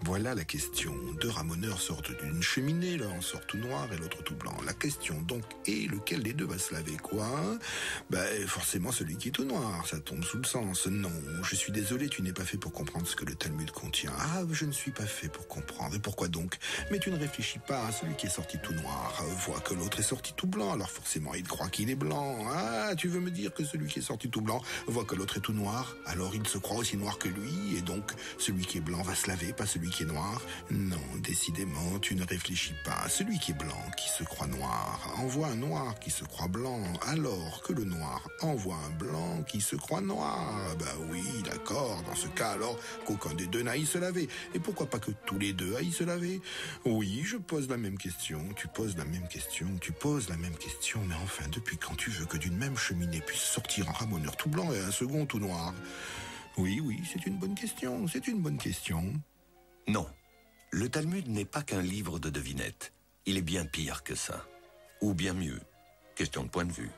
Voilà la question. Deux ramoneurs sortent d'une cheminée, l'un en sort tout noir et l'autre tout blanc. La question donc est lequel des deux va se laver quoi? Forcément celui qui est tout noir, ça tombe sous le sens. Non, je suis désolé, tu n'es pas fait pour comprendre ce que le Talmud contient. Ah, je ne suis pas fait pour comprendre. Et pourquoi donc? Mais tu ne réfléchis pas, celui qui est sorti tout noir voit que l'autre est sorti tout blanc, alors forcément il croit qu'il est blanc. Ah, tu veux me dire que celui qui est sorti tout blanc voit que l'autre est tout noir, alors il se croit aussi noir que lui, et donc celui qui est blanc va se laver, pas celui qui est noir? Non, décidément, tu ne réfléchis pas. Celui qui est blanc, qui se croit noir, envoie un noir qui se croit blanc, alors que le noir envoie un blanc qui se croit noir. Oui, d'accord, dans ce cas alors qu'aucun des deux n'aille se laver. Et pourquoi pas que tous les deux aillent se laver? Oui, je pose la même question, tu poses la même question, tu poses la même question, mais enfin, depuis quand tu veux que d'une même cheminée puisse sortir un ramoneur tout blanc et un second tout noir? Oui, c'est une bonne question, c'est une bonne question. Non, le Talmud n'est pas qu'un livre de devinettes. Il est bien pire que ça. Ou bien mieux. Question de point de vue.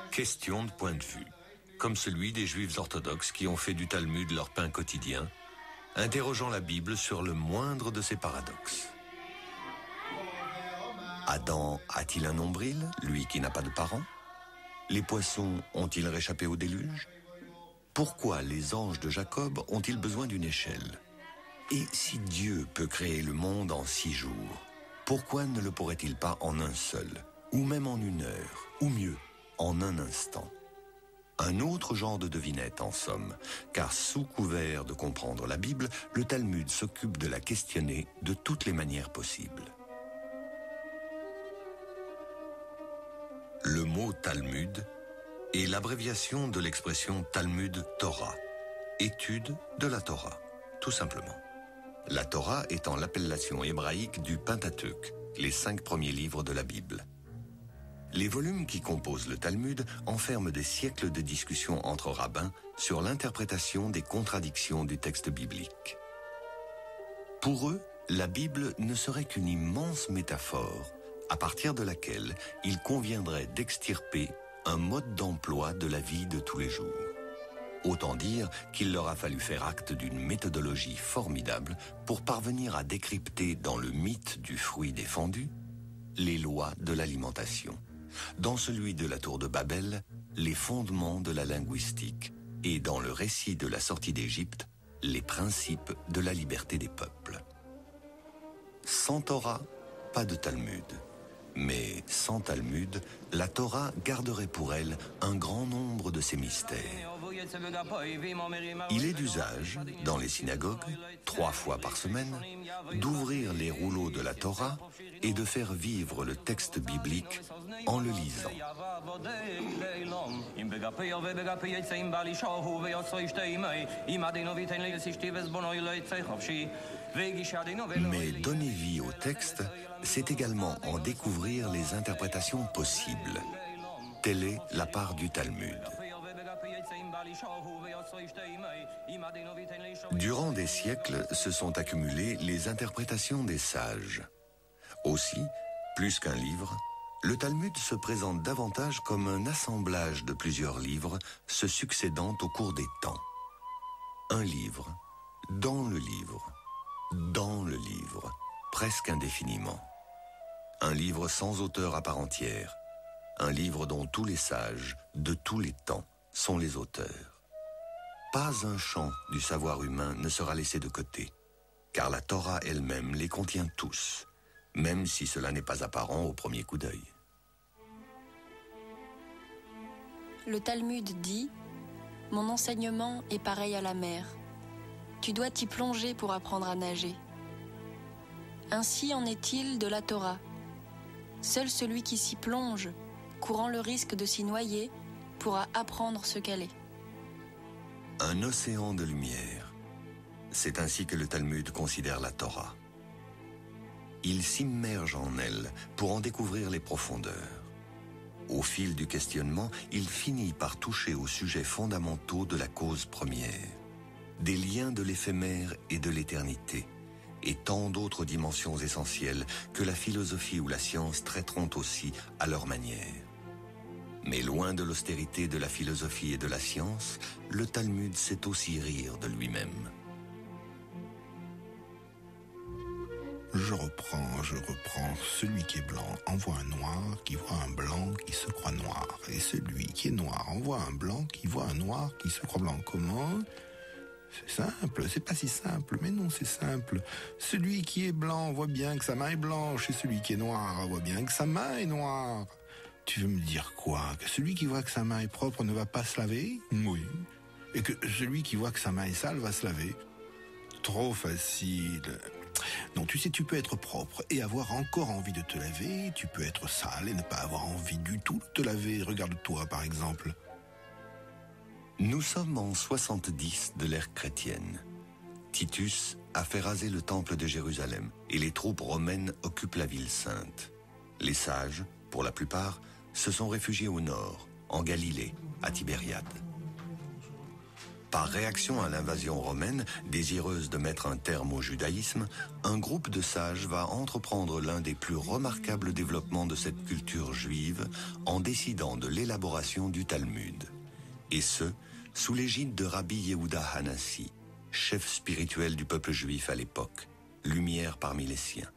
Question de point de vue. Comme celui des Juifs orthodoxes qui ont fait du Talmud leur pain quotidien, interrogeant la Bible sur le moindre de ses paradoxes. Adam a-t-il un nombril, lui qui n'a pas de parents? Les poissons ont-ils réchappé au déluge? Pourquoi les anges de Jacob ont-ils besoin d'une échelle? Et si Dieu peut créer le monde en 6 jours, pourquoi ne le pourrait-il pas en un seul, ou même en 1 heure, ou mieux, en un instant? Un autre genre de devinette, en somme, car sous couvert de comprendre la Bible, le Talmud s'occupe de la questionner de toutes les manières possibles. Le mot Talmud est l'abréviation de l'expression Talmud Torah, étude de la Torah, tout simplement. La Torah étant l'appellation hébraïque du Pentateuque, les 5 premiers livres de la Bible. Les volumes qui composent le Talmud enferment des siècles de discussions entre rabbins sur l'interprétation des contradictions du texte biblique. Pour eux, la Bible ne serait qu'une immense métaphore à partir de laquelle il conviendrait d'extirper un mode d'emploi de la vie de tous les jours. Autant dire qu'il leur a fallu faire acte d'une méthodologie formidable pour parvenir à décrypter dans le mythe du fruit défendu les lois de l'alimentation, dans celui de la tour de Babel, les fondements de la linguistique, et dans le récit de la sortie d'Égypte, les principes de la liberté des peuples. Sans Torah, pas de Talmud. Mais sans Talmud, la Torah garderait pour elle un grand nombre de ses mystères. Il est d'usage, dans les synagogues, 3 fois par semaine, d'ouvrir les rouleaux de la Torah et de faire vivre le texte biblique en le lisant. Mais donner vie au texte, c'est également en découvrir les interprétations possibles. Telle est la part du Talmud. Durant des siècles se sont accumulées les interprétations des sages. Aussi, plus qu'un livre, le Talmud se présente davantage comme un assemblage de plusieurs livres se succédant au cours des temps. Un livre, dans le livre, dans le livre, presque indéfiniment. Un livre sans auteur à part entière, un livre dont tous les sages, de tous les temps, sont les auteurs. Pas un champ du savoir humain ne sera laissé de côté, car la Torah elle-même les contient tous, même si cela n'est pas apparent au premier coup d'œil. Le Talmud dit « Mon enseignement est pareil à la mer. Tu dois t'y plonger pour apprendre à nager. » Ainsi en est-il de la Torah. Seul celui qui s'y plonge, courant le risque de s'y noyer, pourra apprendre ce qu'elle est. Un océan de lumière. C'est ainsi que le Talmud considère la Torah. Il s'immerge en elle pour en découvrir les profondeurs. Au fil du questionnement, il finit par toucher aux sujets fondamentaux de la cause première, des liens de l'éphémère et de l'éternité, et tant d'autres dimensions essentielles que la philosophie ou la science traiteront aussi à leur manière. Mais loin de l'austérité de la philosophie et de la science, le Talmud sait aussi rire de lui-même. Je reprends. Celui qui est blanc envoie un noir qui voit un blanc qui se croit noir. Et celui qui est noir envoie un blanc qui voit un noir qui se croit blanc. Comment ? C'est simple, c'est pas si simple, mais non, c'est simple. Celui qui est blanc voit bien que sa main est blanche et celui qui est noir voit bien que sa main est noire. Tu veux me dire quoi ? Que celui qui voit que sa main est propre ne va pas se laver ? Oui. Et que celui qui voit que sa main est sale va se laver ? Trop facile. Non, tu sais, tu peux être propre et avoir encore envie de te laver. Tu peux être sale et ne pas avoir envie du tout de te laver. Regarde-toi, par exemple. Nous sommes en 70 de l'ère chrétienne. Titus a fait raser le temple de Jérusalem et les troupes romaines occupent la ville sainte. Les sages, pour la plupart, se sont réfugiés au nord, en Galilée, à Tibériade. Par réaction à l'invasion romaine, désireuse de mettre un terme au judaïsme, un groupe de sages va entreprendre l'un des plus remarquables développements de cette culture juive en décidant de l'élaboration du Talmud. Et ce, sous l'égide de Rabbi Yehuda Hanassi, chef spirituel du peuple juif à l'époque, lumière parmi les siens.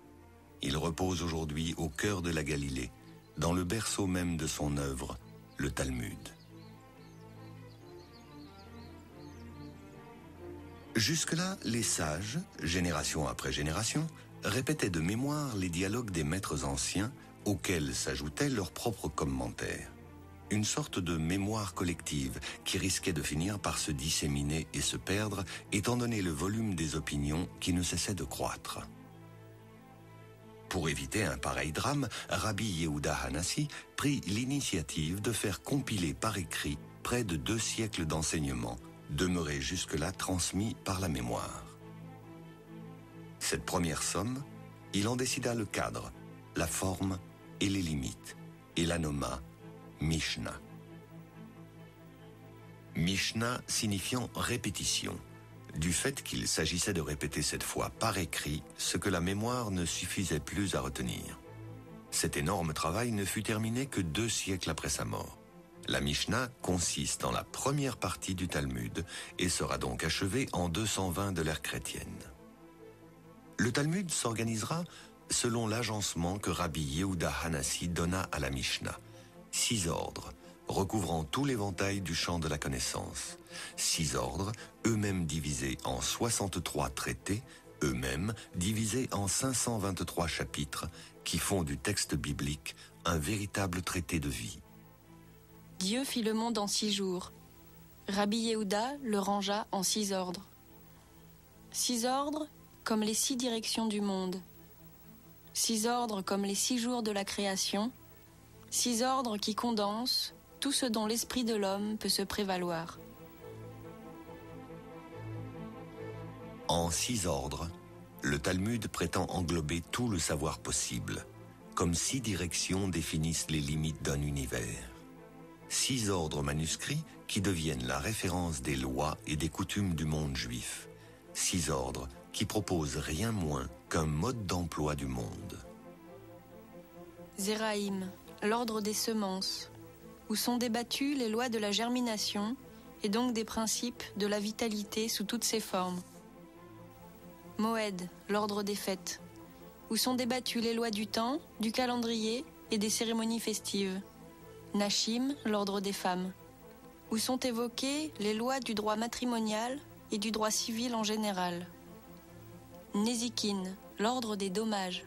Il repose aujourd'hui au cœur de la Galilée, dans le berceau même de son œuvre, le Talmud. Jusque-là, les sages, génération après génération, répétaient de mémoire les dialogues des maîtres anciens auxquels s'ajoutaient leurs propres commentaires. Une sorte de mémoire collective qui risquait de finir par se disséminer et se perdre étant donné le volume des opinions qui ne cessait de croître. Pour éviter un pareil drame, Rabbi Yehuda Hanassi prit l'initiative de faire compiler par écrit près de 2 siècles d'enseignements, demeurés jusque-là transmis par la mémoire. Cette première somme, il en décida le cadre, la forme et les limites, et la nomma Mishnah. Mishnah signifiant répétition, du fait qu'il s'agissait de répéter cette fois par écrit ce que la mémoire ne suffisait plus à retenir. Cet énorme travail ne fut terminé que 2 siècles après sa mort. La Mishnah consiste en la première partie du Talmud et sera donc achevée en 220 de l'ère chrétienne. Le Talmud s'organisera selon l'agencement que Rabbi Yehuda Hanassi donna à la Mishnah. 6 ordres, recouvrant tout l'éventail du champ de la connaissance. 6 ordres, eux-mêmes divisés en 63 traités, eux-mêmes divisés en 523 chapitres, qui font du texte biblique un véritable traité de vie. Dieu fit le monde en 6 jours. Rabbi Yehuda le rangea en 6 ordres. 6 ordres comme les 6 directions du monde. 6 ordres comme les 6 jours de la création. 6 ordres qui condensent tout ce dont l'esprit de l'homme peut se prévaloir. En 6 ordres, le Talmud prétend englober tout le savoir possible, comme 6 directions définissent les limites d'un univers. 6 ordres manuscrits qui deviennent la référence des lois et des coutumes du monde juif. 6 ordres qui proposent rien moins qu'un mode d'emploi du monde. Zéraïm, l'ordre des semences, où sont débattues les lois de la germination et donc des principes de la vitalité sous toutes ses formes. Moed, l'ordre des fêtes, où sont débattues les lois du temps, du calendrier et des cérémonies festives. Nashim, l'ordre des femmes, où sont évoquées les lois du droit matrimonial et du droit civil en général. Nézikin, l'ordre des dommages,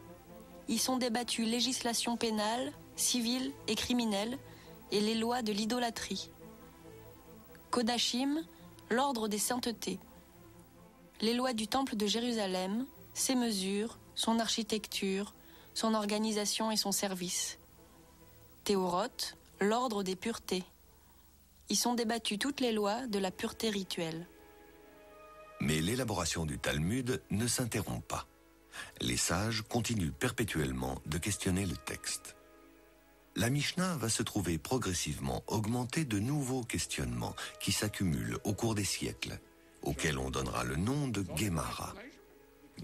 y sont débattues législation pénale, civile et criminelle et les lois de l'idolâtrie. Kodashim, l'ordre des saintetés, les lois du temple de Jérusalem, ses mesures, son architecture, son organisation et son service. Théoroth, l'ordre des puretés. Y sont débattues toutes les lois de la pureté rituelle. Mais l'élaboration du Talmud ne s'interrompt pas. Les sages continuent perpétuellement de questionner le texte. La Mishnah va se trouver progressivement augmentée de nouveaux questionnements qui s'accumulent au cours des siècles, auxquels on donnera le nom de Gemara.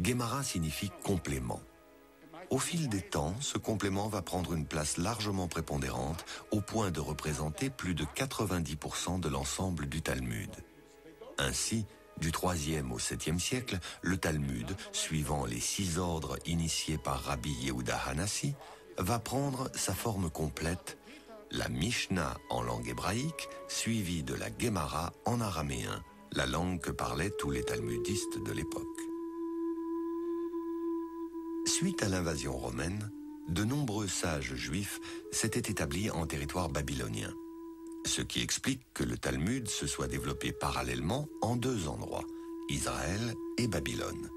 Gemara signifie complément. Au fil des temps, ce complément va prendre une place largement prépondérante au point de représenter plus de 90% de l'ensemble du Talmud. Ainsi, du 3e au 7e siècle, le Talmud, suivant les 6 ordres initiés par Rabbi Yehuda Hanassi, va prendre sa forme complète, la Mishnah en langue hébraïque, suivie de la Gemara en araméen, la langue que parlaient tous les talmudistes de l'époque. Suite à l'invasion romaine, de nombreux sages juifs s'étaient établis en territoire babylonien, ce qui explique que le Talmud se soit développé parallèlement en 2 endroits, Israël et Babylone,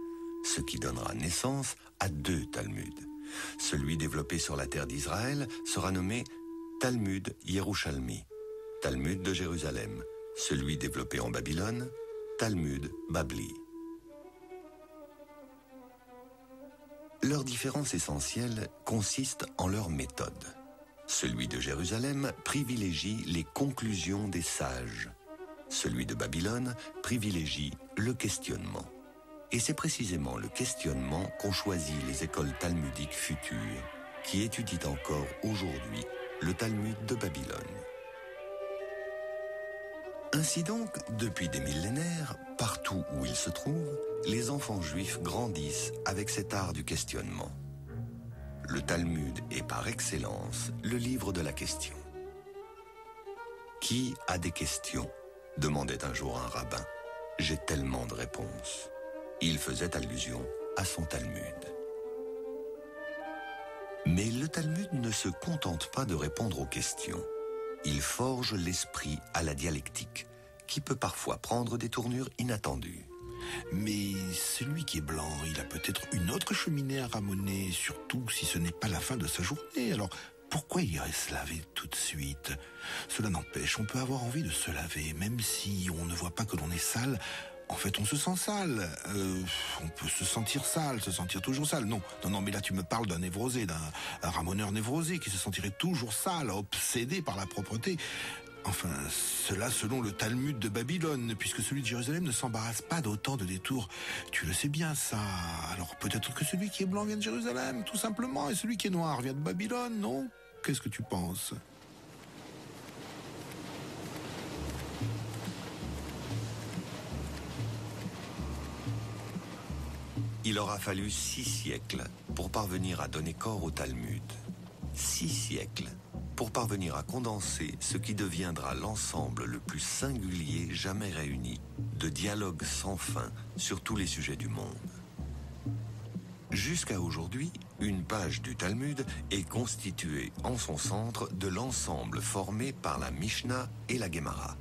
ce qui donnera naissance à 2 Talmuds. Celui développé sur la terre d'Israël sera nommé Talmud Yerushalmi, Talmud de Jérusalem, celui développé en Babylone, Talmud Babli. Leur différence essentielle consiste en leur méthode. Celui de Jérusalem privilégie les conclusions des sages. Celui de Babylone privilégie le questionnement. Et c'est précisément le questionnement qu'ont choisi les écoles talmudiques futures, qui étudient encore aujourd'hui le Talmud de Babylone. Ainsi donc, depuis des millénaires, partout où ils se trouvent, les enfants juifs grandissent avec cet art du questionnement. Le Talmud est par excellence le livre de la question. Qui a des questions ? Demandait un jour un rabbin. J'ai tellement de réponses. Il faisait allusion à son Talmud. Mais le Talmud ne se contente pas de répondre aux questions. Il forge l'esprit à la dialectique, qui peut parfois prendre des tournures inattendues. Mais celui qui est blanc, il a peut-être une autre cheminée à ramoner, surtout si ce n'est pas la fin de sa journée. Alors, pourquoi il irait se laver tout de suite? Cela n'empêche, on peut avoir envie de se laver, même si on ne voit pas que l'on est sale. En fait, on se sent sale. On peut se sentir sale, se sentir toujours sale. Non, mais là, tu me parles d'un névrosé, d'un ramoneur névrosé qui se sentirait toujours sale, obsédé par la propreté. Enfin, cela selon le Talmud de Babylone, puisque celui de Jérusalem ne s'embarrasse pas d'autant de détours. Tu le sais bien, ça. Alors peut-être que celui qui est blanc vient de Jérusalem, tout simplement, et celui qui est noir vient de Babylone, non? Qu'est-ce que tu penses? Il aura fallu 6 siècles pour parvenir à donner corps au Talmud. 6 siècles pour parvenir à condenser ce qui deviendra l'ensemble le plus singulier jamais réuni, de dialogues sans fin sur tous les sujets du monde. Jusqu'à aujourd'hui, une page du Talmud est constituée en son centre de l'ensemble formé par la Mishnah et la Gemara.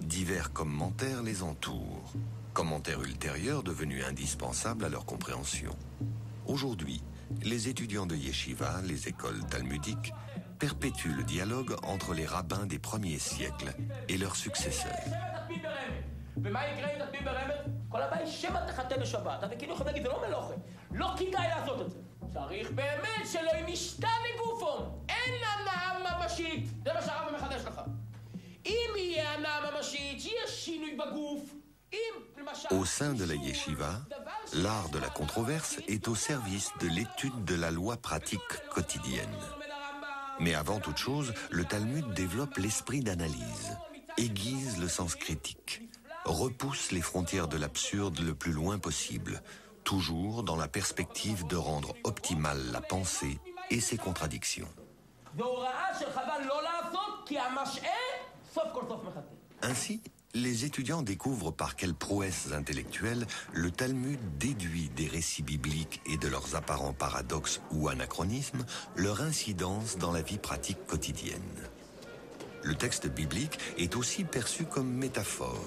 Divers commentaires les entourent, commentaires ultérieurs devenus indispensables à leur compréhension. Aujourd'hui, les étudiants de Yeshiva, les écoles talmudiques, perpétuent le dialogue entre les rabbins des premiers siècles et leurs successeurs. Au sein de la yeshiva, l'art de la controverse est au service de l'étude de la loi pratique quotidienne. Mais avant toute chose, le Talmud développe l'esprit d'analyse, aiguise le sens critique, repousse les frontières de l'absurde le plus loin possible, toujours dans la perspective de rendre optimale la pensée et ses contradictions. Ainsi, les étudiants découvrent par quelles prouesses intellectuelles le Talmud déduit des récits bibliques et de leurs apparents paradoxes ou anachronismes leur incidence dans la vie pratique quotidienne. Le texte biblique est aussi perçu comme métaphore,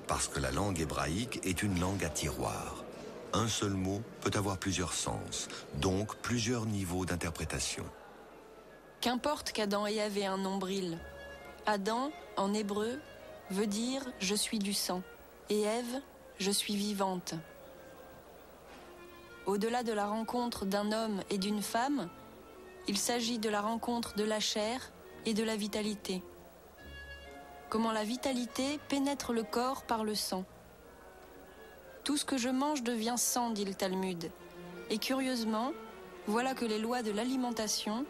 parce que la langue hébraïque est une langue à tiroir. Un seul mot peut avoir plusieurs sens, donc plusieurs niveaux d'interprétation. Qu'importe qu'Adam et Ève aient un nombril. Adam, en hébreu, veut dire « je suis du sang » et Ève « je suis vivante ». Au-delà de la rencontre d'un homme et d'une femme, il s'agit de la rencontre de la chair et de la vitalité. Comment la vitalité pénètre le corps par le sang. Tout ce que je mange devient sang, dit le Talmud. Et curieusement, voilà que les lois de l'alimentation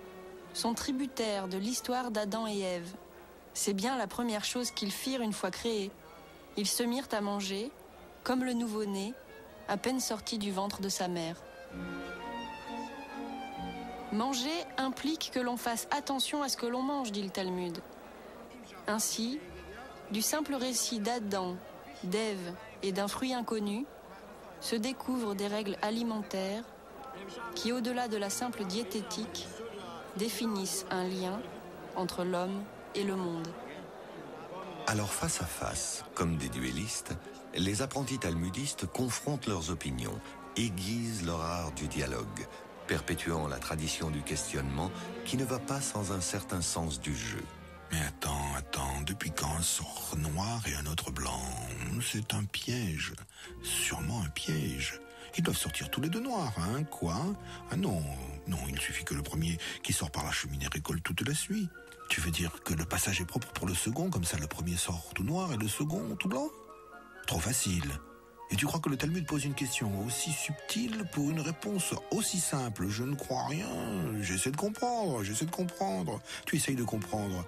sont tributaires de l'histoire d'Adam et Ève. C'est bien la première chose qu'ils firent une fois créés. Ils se mirent à manger, comme le nouveau-né, à peine sorti du ventre de sa mère. Manger implique que l'on fasse attention à ce que l'on mange, dit le Talmud. Ainsi, du simple récit d'Adam, d'Ève et d'un fruit inconnu, se découvrent des règles alimentaires qui, au-delà de la simple diététique, définissent un lien entre l'homme et le monde. Alors face à face, comme des duellistes, les apprentis talmudistes confrontent leurs opinions, aiguisent leur art du dialogue, perpétuant la tradition du questionnement qui ne va pas sans un certain sens du jeu. Mais attends, depuis quand un sort noir et un autre blanc? C'est un piège, sûrement un piège. Ils doivent sortir tous les deux noirs, hein, quoi? Ah non, il suffit que le premier qui sort par la cheminée récolte toute la suite. Tu veux dire que le passage est propre pour le second, comme ça le premier sort tout noir et le second tout blanc? Trop facile. Et tu crois que le Talmud pose une question aussi subtile pour une réponse aussi simple? Je ne crois rien. J'essaie de comprendre. Tu essayes de comprendre.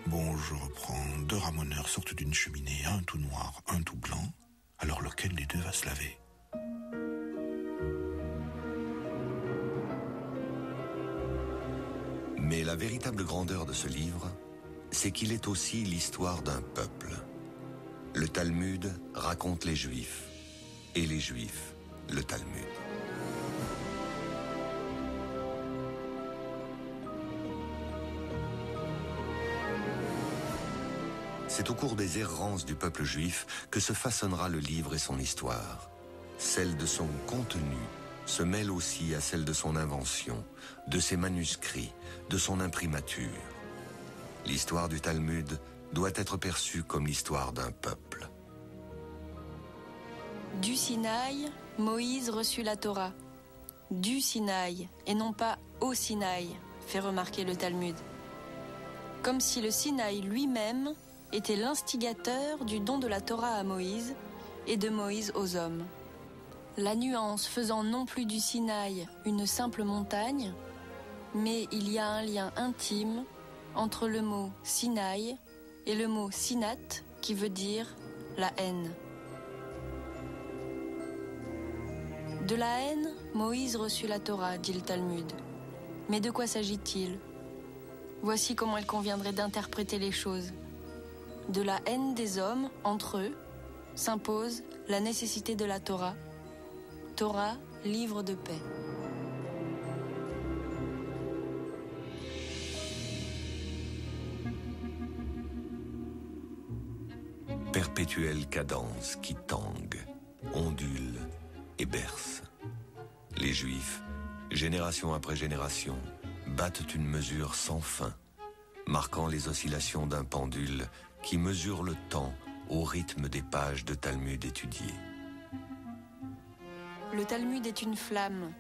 Bon, je reprends. 2 ramoneurs sortent d'une cheminée, un tout noir, un tout blanc. Alors lequel des deux va se laver? Mais la véritable grandeur de ce livre, c'est qu'il est aussi l'histoire d'un peuple. Le Talmud raconte les Juifs, et les Juifs, le Talmud. C'est au cours des errances du peuple juif que se façonnera le livre et son histoire. Celle de son contenu se mêle aussi à celle de son invention, de ses manuscrits, de son imprimatur. L'histoire du Talmud doit être perçue comme l'histoire d'un peuple. Du Sinaï, Moïse reçut la Torah. Du Sinaï, et non pas au Sinaï, fait remarquer le Talmud. Comme si le Sinaï lui-même était l'instigateur du don de la Torah à Moïse et de Moïse aux hommes. La nuance faisant non plus du Sinaï une simple montagne, mais il y a un lien intime entre le mot Sinaï et le mot Sinat, qui veut dire la haine. De la haine, Moïse reçut la Torah, dit le Talmud. Mais de quoi s'agit-il? Voici comment il conviendrait d'interpréter les choses. De la haine des hommes, entre eux, s'impose la nécessité de la Torah. Torah, livre de paix. Perpétuelle cadence qui tangue, ondule et berce. Les Juifs, génération après génération, battent une mesure sans fin, marquant les oscillations d'un pendule qui mesure le temps au rythme des pages de Talmud étudiées. Le Talmud est une flamme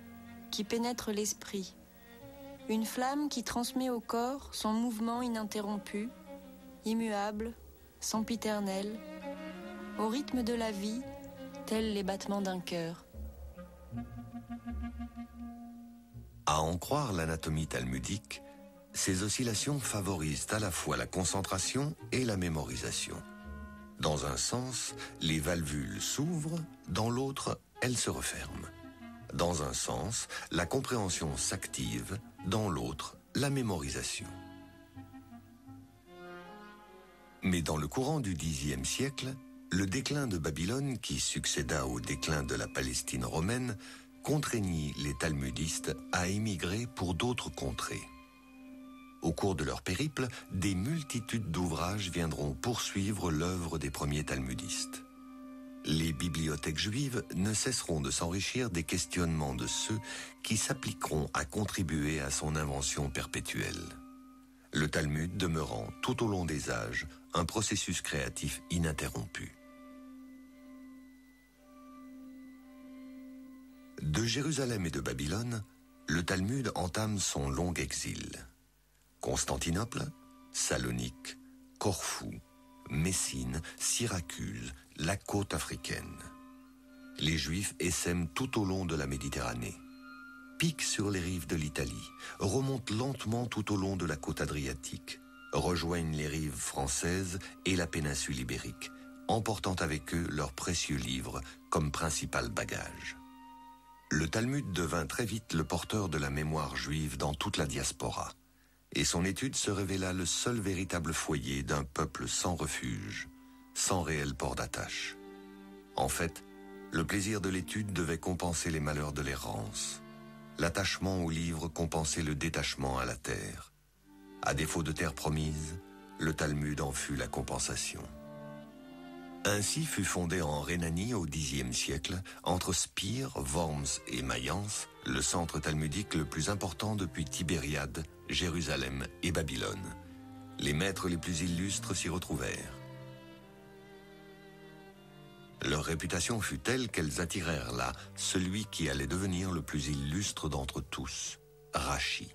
qui pénètre l'esprit, une flamme qui transmet au corps son mouvement ininterrompu, immuable, sempiternel, au rythme de la vie, tels les battements d'un cœur. À en croire l'anatomie talmudique, ces oscillations favorisent à la fois la concentration et la mémorisation. Dans un sens, les valvules s'ouvrent, dans l'autre, elles se referment. Dans un sens, la compréhension s'active, dans l'autre, la mémorisation. Mais dans le courant du Xe siècle, le déclin de Babylone, qui succéda au déclin de la Palestine romaine, contraignit les talmudistes à émigrer pour d'autres contrées. Au cours de leur périple, des multitudes d'ouvrages viendront poursuivre l'œuvre des premiers talmudistes. Les bibliothèques juives ne cesseront de s'enrichir des questionnements de ceux qui s'appliqueront à contribuer à son invention perpétuelle. Le Talmud demeurant tout au long des âges un processus créatif ininterrompu. De Jérusalem et de Babylone, le Talmud entame son long exil. Constantinople, Salonique, Corfou, Messine, Syracuse, la côte africaine. Les Juifs essaiment tout au long de la Méditerranée, piquent sur les rives de l'Italie, remontent lentement tout au long de la côte adriatique, rejoignent les rives françaises et la péninsule ibérique, emportant avec eux leurs précieux livres comme principal bagage. Le Talmud devint très vite le porteur de la mémoire juive dans toute la diaspora, et son étude se révéla le seul véritable foyer d'un peuple sans refuge, sans réel port d'attache. En fait, le plaisir de l'étude devait compenser les malheurs de l'errance. L'attachement au livre compensait le détachement à la terre. À défaut de terre promise, le Talmud en fut la compensation. Ainsi fut fondé en Rhénanie au Xe siècle, entre Spire, Worms et Mayence, le centre talmudique le plus important depuis Tibériade, Jérusalem et Babylone. Les maîtres les plus illustres s'y retrouvèrent. Leur réputation fut telle qu'elles attirèrent là celui qui allait devenir le plus illustre d'entre tous, Rashi.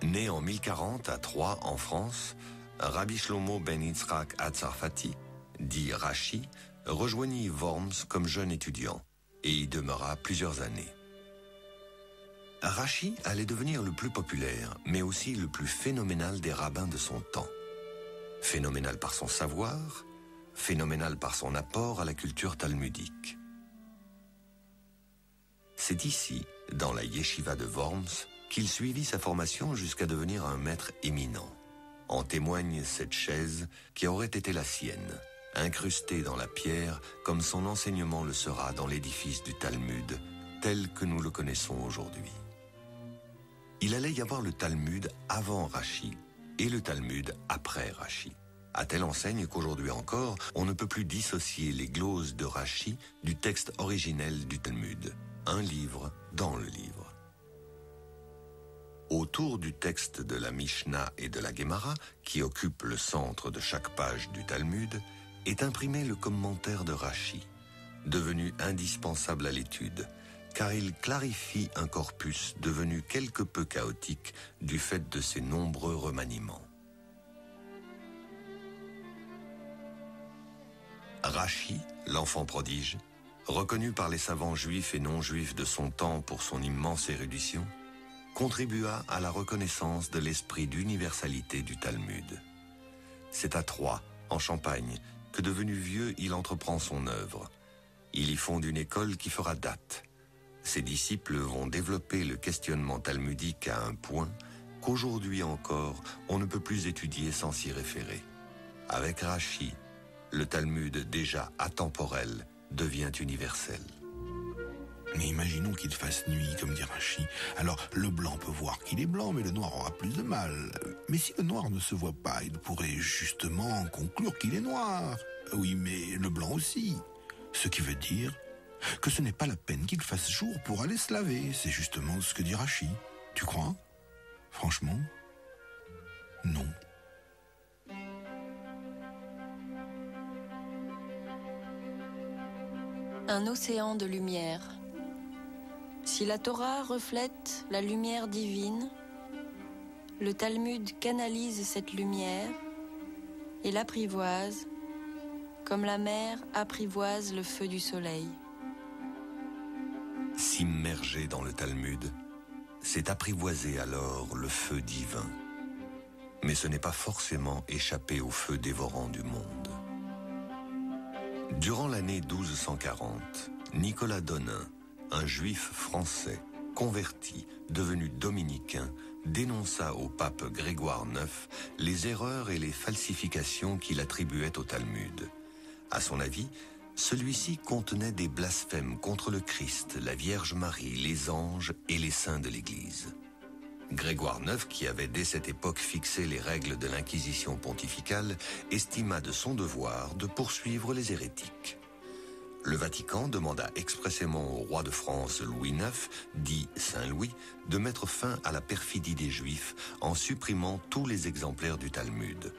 Né en 1040 à Troyes, en France, Rabbi Shlomo ben Yitzhak Hatzarfati, dit Rashi, rejoignit Worms comme jeune étudiant et y demeura plusieurs années. Rashi allait devenir le plus populaire, mais aussi le plus phénoménal des rabbins de son temps. Phénoménal par son savoir, phénoménal par son apport à la culture talmudique. C'est ici, dans la yeshiva de Worms, qu'il suivit sa formation jusqu'à devenir un maître éminent. En témoigne cette chaise qui aurait été la sienne, incrustée dans la pierre comme son enseignement le sera dans l'édifice du Talmud, tel que nous le connaissons aujourd'hui. Il allait y avoir le Talmud avant Rashi et le Talmud après Rashi, à telle enseigne qu'aujourd'hui encore, on ne peut plus dissocier les gloses de Rashi du texte originel du Talmud, un livre dans le livre. Autour du texte de la Mishnah et de la Gemara, qui occupe le centre de chaque page du Talmud, est imprimé le commentaire de Rashi, devenu indispensable à l'étude, car il clarifie un corpus devenu quelque peu chaotique du fait de ses nombreux remaniements. Rashi, l'enfant prodige, reconnu par les savants juifs et non-juifs de son temps pour son immense érudition, contribua à la reconnaissance de l'esprit d'universalité du Talmud. C'est à Troyes, en Champagne, que devenu vieux, il entreprend son œuvre. Il y fonde une école qui fera date. Ses disciples vont développer le questionnement talmudique à un point qu'aujourd'hui encore, on ne peut plus étudier sans s'y référer. Avec Rashi, le Talmud déjà atemporel devient universel. Mais imaginons qu'il fasse nuit, comme dit Rashi. Alors, le blanc peut voir qu'il est blanc, mais le noir aura plus de mal. Mais si le noir ne se voit pas, il pourrait justement conclure qu'il est noir. Oui, mais le blanc aussi. Ce qui veut dire que ce n'est pas la peine qu'il fasse jour pour aller se laver. C'est justement ce que dit Rashi. Tu crois? Franchement, non. Un océan de lumière. Si la Torah reflète la lumière divine, le Talmud canalise cette lumière et l'apprivoise comme la mer apprivoise le feu du soleil. S'immerger dans le Talmud, c'est apprivoiser alors le feu divin. Mais ce n'est pas forcément échapper au feu dévorant du monde. Durant l'année 1240, Nicolas Donin, un juif français, converti, devenu dominicain, dénonça au pape Grégoire IX les erreurs et les falsifications qu'il attribuait au Talmud. À son avis, celui-ci contenait des blasphèmes contre le Christ, la Vierge Marie, les anges et les saints de l'Église. Grégoire IX, qui avait dès cette époque fixé les règles de l'Inquisition pontificale, estima de son devoir de poursuivre les hérétiques. Le Vatican demanda expressément au roi de France Louis IX, dit Saint-Louis, de mettre fin à la perfidie des Juifs en supprimant tous les exemplaires du Talmud.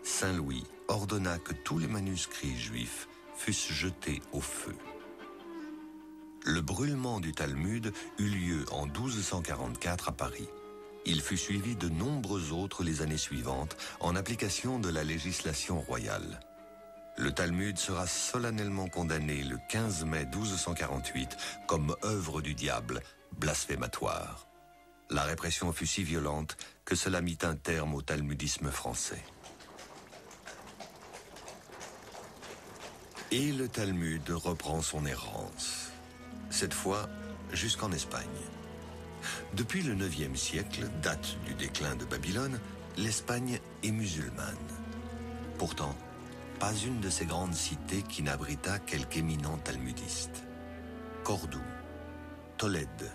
Saint-Louis ordonna que tous les manuscrits juifs fussent jetés au feu. Le brûlement du Talmud eut lieu en 1244 à Paris. Il fut suivi de nombreux autres les années suivantes en application de la législation royale. Le Talmud sera solennellement condamné le 15 mai 1248 comme œuvre du diable, blasphématoire. La répression fut si violente que cela mit un terme au talmudisme français. Et le Talmud reprend son errance, cette fois jusqu'en Espagne. Depuis le IXe siècle, date du déclin de Babylone, l'Espagne est musulmane. Pourtant, pas une de ces grandes cités qui n'abrita quelque éminent talmudiste. Cordoue, Tolède,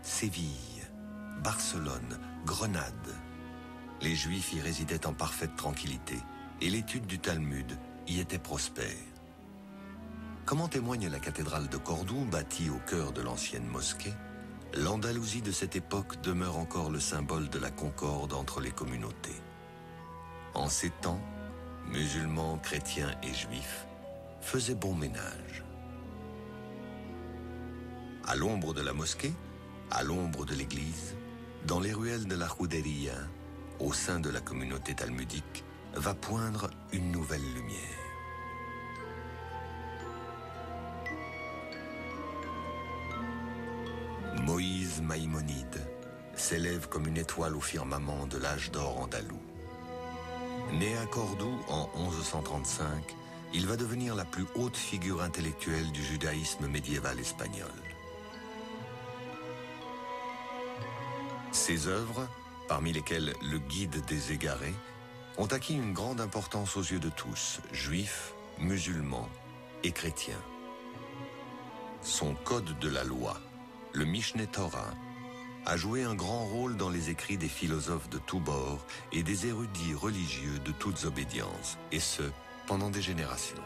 Séville, Barcelone, Grenade. Les Juifs y résidaient en parfaite tranquillité et l'étude du Talmud y était prospère. Comme en témoigne la cathédrale de Cordoue, bâtie au cœur de l'ancienne mosquée, l'Andalousie de cette époque demeure encore le symbole de la concorde entre les communautés. En ces temps, musulmans, chrétiens et juifs faisaient bon ménage. À l'ombre de la mosquée, à l'ombre de l'église, dans les ruelles de la Judería, au sein de la communauté talmudique, va poindre une nouvelle lumière. Moïse Maïmonide s'élève comme une étoile au firmament de l'âge d'or andalou. Né à Cordoue en 1135, il va devenir la plus haute figure intellectuelle du judaïsme médiéval espagnol. Ses œuvres, parmi lesquelles Le Guide des égarés, ont acquis une grande importance aux yeux de tous, juifs, musulmans et chrétiens. Son code de la loi, le Mishneh Torah, a joué un grand rôle dans les écrits des philosophes de tous bords et des érudits religieux de toutes obédiences, et ce, pendant des générations.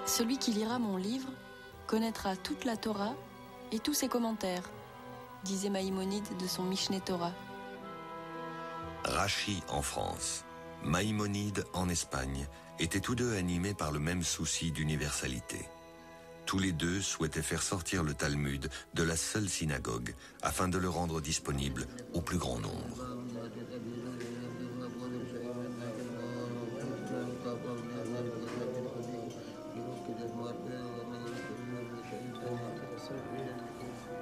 Celui qui lira mon livre connaîtra toute la Torah et tous ses commentaires, disait Maïmonide de son Mishneh Torah. Rachi en France, Maïmonide en Espagne, étaient tous deux animés par le même souci d'universalité. Tous les deux souhaitaient faire sortir le Talmud de la seule synagogue afin de le rendre disponible au plus grand nombre.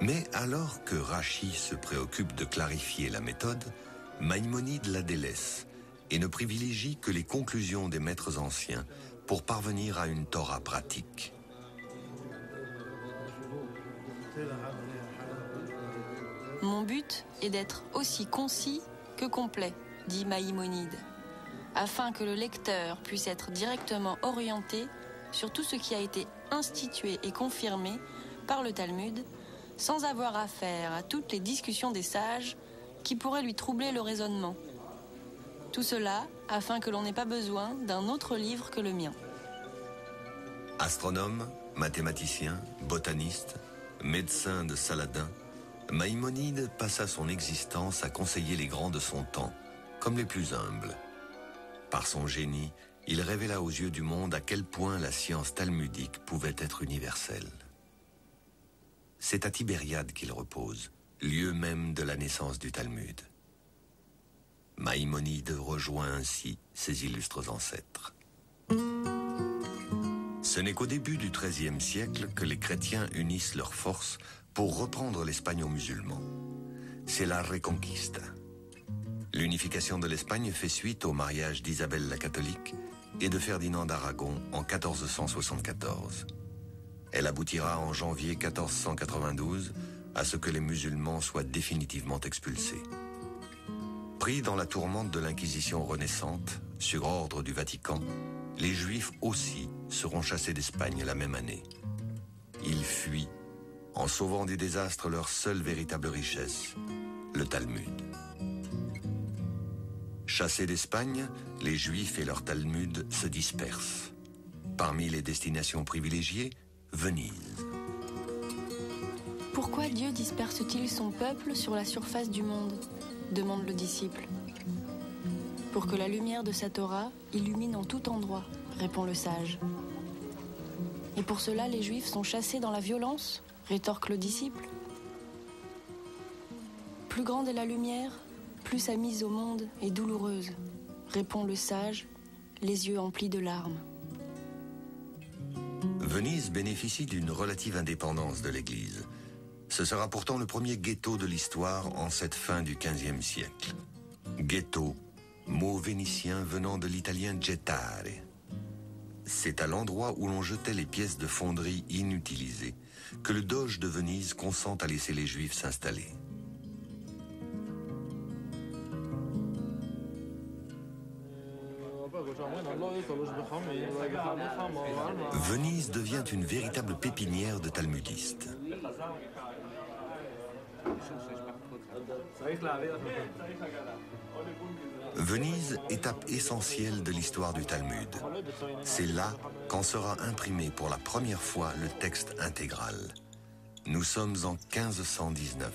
Mais alors que Rachi se préoccupe de clarifier la méthode, Maïmonide la délaisse et ne privilégie que les conclusions des maîtres anciens pour parvenir à une Torah pratique. Mon but est d'être aussi concis que complet, dit Maïmonide, afin que le lecteur puisse être directement orienté sur tout ce qui a été institué et confirmé par le Talmud, sans avoir affaire à toutes les discussions des sages qui pourraient lui troubler le raisonnement. Tout cela afin que l'on n'ait pas besoin d'un autre livre que le mien. Astronome, mathématicien, botaniste, médecin de Saladin, Maïmonide passa son existence à conseiller les grands de son temps, comme les plus humbles. Par son génie, il révéla aux yeux du monde à quel point la science talmudique pouvait être universelle. C'est à Tibériade qu'il repose, lieu même de la naissance du Talmud. Maïmonide rejoint ainsi ses illustres ancêtres. Ce n'est qu'au début du XIIIe siècle que les chrétiens unissent leurs forces pour reprendre l'Espagne aux musulmans. C'est la Reconquista. L'unification de l'Espagne fait suite au mariage d'Isabelle la catholique et de Ferdinand d'Aragon en 1474. Elle aboutira en janvier 1492 à ce que les musulmans soient définitivement expulsés. Pris dans la tourmente de l'Inquisition renaissante, sur ordre du Vatican, les Juifs aussi seront chassés d'Espagne la même année. Ils fuient, en sauvant des désastres leur seule véritable richesse, le Talmud. Chassés d'Espagne, les Juifs et leur Talmud se dispersent. Parmi les destinations privilégiées, Venise. Pourquoi Dieu disperse-t-il son peuple sur la surface du monde ? Demande le disciple. Pour que la lumière de sa Torah illumine en tout endroit, répond le sage. Et pour cela, les Juifs sont chassés dans la violence, rétorque le disciple. Plus grande est la lumière, plus sa mise au monde est douloureuse, répond le sage, les yeux emplis de larmes. Venise bénéficie d'une relative indépendance de l'Église. Ce sera pourtant le premier ghetto de l'histoire en cette fin du XVe siècle. Ghetto, mot vénitien venant de l'italien gettare. C'est à l'endroit où l'on jetait les pièces de fonderie inutilisées que le doge de Venise consent à laisser les Juifs s'installer. Venise devient une véritable pépinière de talmudistes. Venise, étape essentielle de l'histoire du Talmud. C'est là qu'en sera imprimé pour la première fois le texte intégral. Nous sommes en 1519.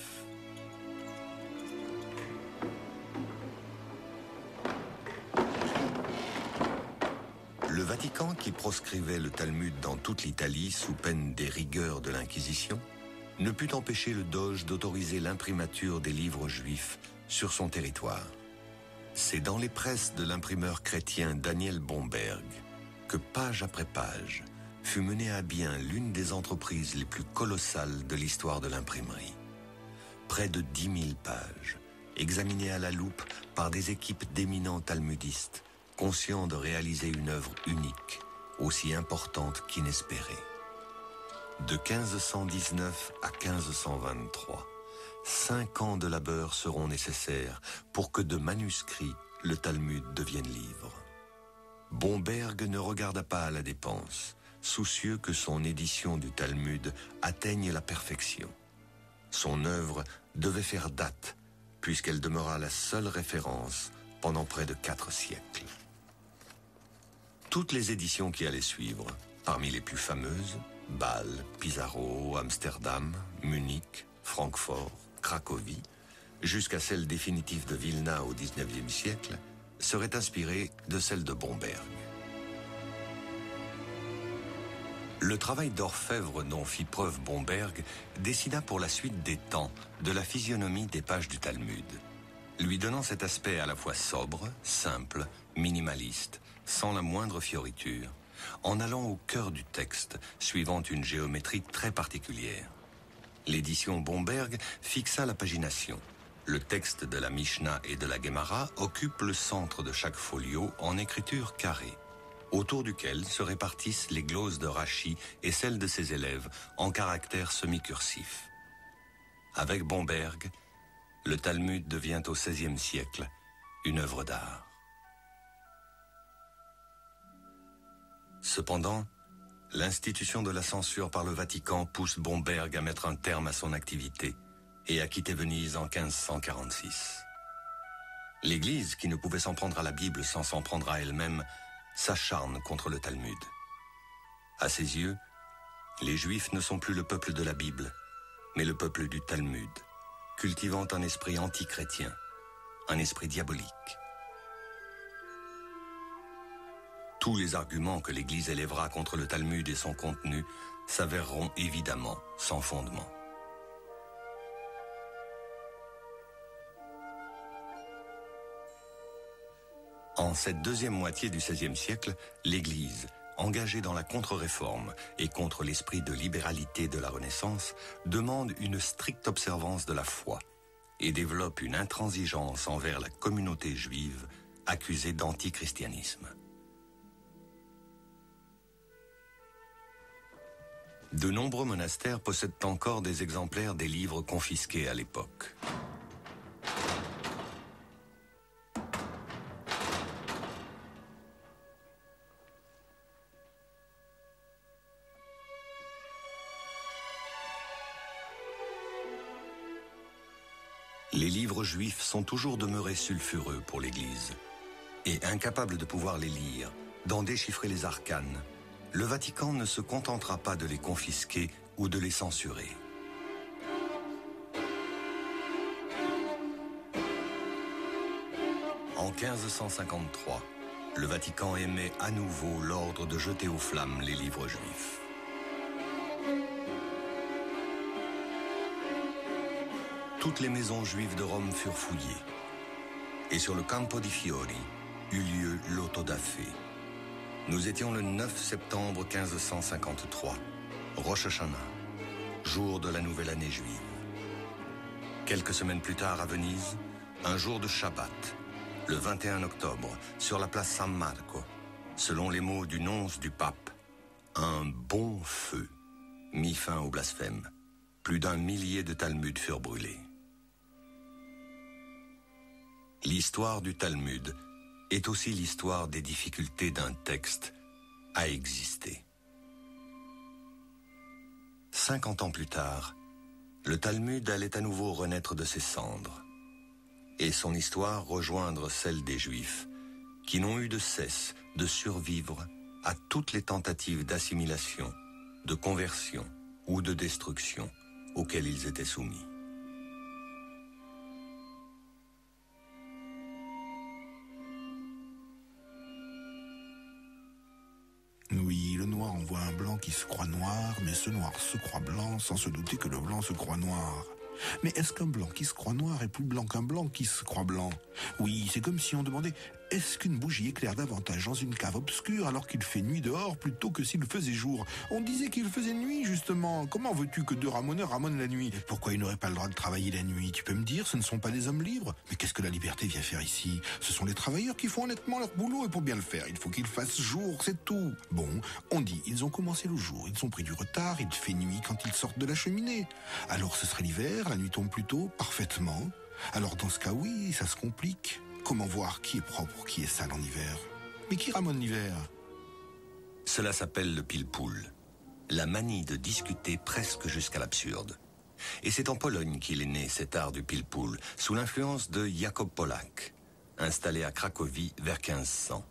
Le Vatican, qui proscrivait le Talmud dans toute l'Italie sous peine des rigueurs de l'Inquisition, ne put empêcher le doge d'autoriser l'imprimature des livres juifs sur son territoire. C'est dans les presses de l'imprimeur chrétien Daniel Bomberg que, page après page, fut menée à bien l'une des entreprises les plus colossales de l'histoire de l'imprimerie. Près de 10 000 pages, examinées à la loupe par des équipes d'éminents talmudistes, conscients de réaliser une œuvre unique, aussi importante qu'inespérée. De 1519 à 1523, 5 ans de labeur seront nécessaires pour que de manuscrits, le Talmud devienne livre. Bomberg ne regarda pas à la dépense, soucieux que son édition du Talmud atteigne la perfection. Son œuvre devait faire date, puisqu'elle demeura la seule référence pendant près de 4 siècles. Toutes les éditions qui allaient suivre, parmi les plus fameuses, Bâle, Pizarro, Amsterdam, Munich, Francfort, Cracovie, jusqu'à celle définitive de Vilna au XIXe siècle, seraient inspirées de celle de Bomberg. Le travail d'orfèvre dont fit preuve Bomberg décida pour la suite des temps de la physionomie des pages du Talmud, lui donnant cet aspect à la fois sobre, simple, minimaliste, sans la moindre fioriture, en allant au cœur du texte, suivant une géométrie très particulière. L'édition Bomberg fixa la pagination. Le texte de la Mishnah et de la Gemara occupe le centre de chaque folio en écriture carrée, autour duquel se répartissent les gloses de Rashi et celles de ses élèves en caractères semi-cursifs. Avec Bomberg, le Talmud devient au XVIe siècle une œuvre d'art. Cependant, l'institution de la censure par le Vatican pousse Bomberg à mettre un terme à son activité et à quitter Venise en 1546. L'Église, qui ne pouvait s'en prendre à la Bible sans s'en prendre à elle-même, s'acharne contre le Talmud. À ses yeux, les Juifs ne sont plus le peuple de la Bible, mais le peuple du Talmud, cultivant un esprit anti-chrétien, un esprit diabolique. Tous les arguments que l'Église élèvera contre le Talmud et son contenu s'avéreront évidemment sans fondement. En cette deuxième moitié du XVIe siècle, l'Église, engagée dans la contre-réforme et contre l'esprit de libéralité de la Renaissance, demande une stricte observance de la foi et développe une intransigeance envers la communauté juive accusée d'antichristianisme. De nombreux monastères possèdent encore des exemplaires des livres confisqués à l'époque. Les livres juifs sont toujours demeurés sulfureux pour l'Église. Et incapable de pouvoir les lire, d'en déchiffrer les arcanes, le Vatican ne se contentera pas de les confisquer ou de les censurer. En 1553, le Vatican émet à nouveau l'ordre de jeter aux flammes les livres juifs. Toutes les maisons juives de Rome furent fouillées. et sur le Campo di Fiori eut lieu l'Auto da Fe. Nous étions le 9 septembre 1553, Rosh Hashanah, jour de la nouvelle année juive. Quelques semaines plus tard à Venise, un jour de Shabbat, le 21 octobre, sur la place San Marco, selon les mots du nonce du pape, un bon feu mit fin au blasphème. Plus d'1 millier de Talmuds furent brûlés. L'histoire du Talmud est aussi l'histoire des difficultés d'un texte à exister. 50 ans plus tard, le Talmud allait à nouveau renaître de ses cendres et son histoire rejoindre celle des Juifs qui n'ont eu de cesse de survivre à toutes les tentatives d'assimilation, de conversion ou de destruction auxquelles ils étaient soumis. Oui, le noir envoie un blanc qui se croit noir, mais ce noir se croit blanc sans se douter que le blanc se croit noir. Mais est-ce qu'un blanc qui se croit noir est plus blanc qu'un blanc qui se croit blanc? Oui, c'est comme si on demandait « Est-ce qu'une bougie éclaire davantage dans une cave obscure alors qu'il fait nuit dehors plutôt que s'il faisait jour ?» On disait qu'il faisait nuit, justement. Comment veux-tu que 2 ramoneurs ramonent la nuit? Pourquoi ils n'auraient pas le droit de travailler la nuit? Tu peux me dire, ce ne sont pas des hommes libres? Mais qu'est-ce que la liberté vient faire ici? Ce sont les travailleurs qui font honnêtement leur boulot, et pour bien le faire, il faut qu'ils fassent jour, c'est tout. Bon, on dit, ils ont commencé le jour, ils ont pris du retard, il fait nuit quand ils sortent de la cheminée. Alors ce serait l'hiver, la nuit tombe plus tôt, parfaitement. Alors dans ce cas, oui, ça se complique. Comment voir qui est propre, qui est sale en hiver? Mais qui ramonne l'hiver? Cela s'appelle le pile-poule, la manie de discuter presque jusqu'à l'absurde. Et c'est en Pologne qu'il est né cet art du pile-poule, sous l'influence de Jakub Polak, installé à Cracovie vers 1500.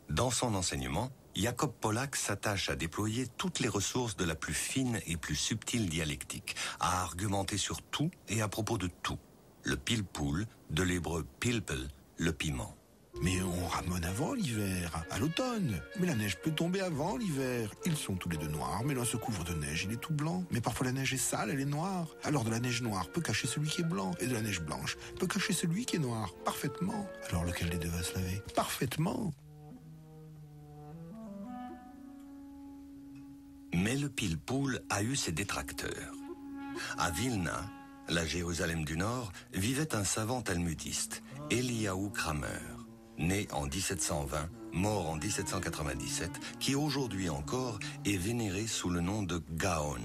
Dans son enseignement, Jakub Polak s'attache à déployer toutes les ressources de la plus fine et plus subtile dialectique, à argumenter sur tout et à propos de tout. Le pile-poule, de l'hébreu pilpel, le piment. Mais on ramone avant l'hiver, à l'automne. Mais la neige peut tomber avant l'hiver. Ils sont tous les deux noirs, mais l'un se couvre de neige, il est tout blanc. Mais parfois la neige est sale, elle est noire. Alors de la neige noire peut cacher celui qui est blanc, et de la neige blanche peut cacher celui qui est noir, parfaitement. Alors lequel des deux va se laver? Parfaitement. Mais le pile-poule a eu ses détracteurs. À Vilna, la Jérusalem du Nord, vivait un savant talmudiste, Eliyahu Kramer, né en 1720, mort en 1797, qui aujourd'hui encore est vénéré sous le nom de Gaon,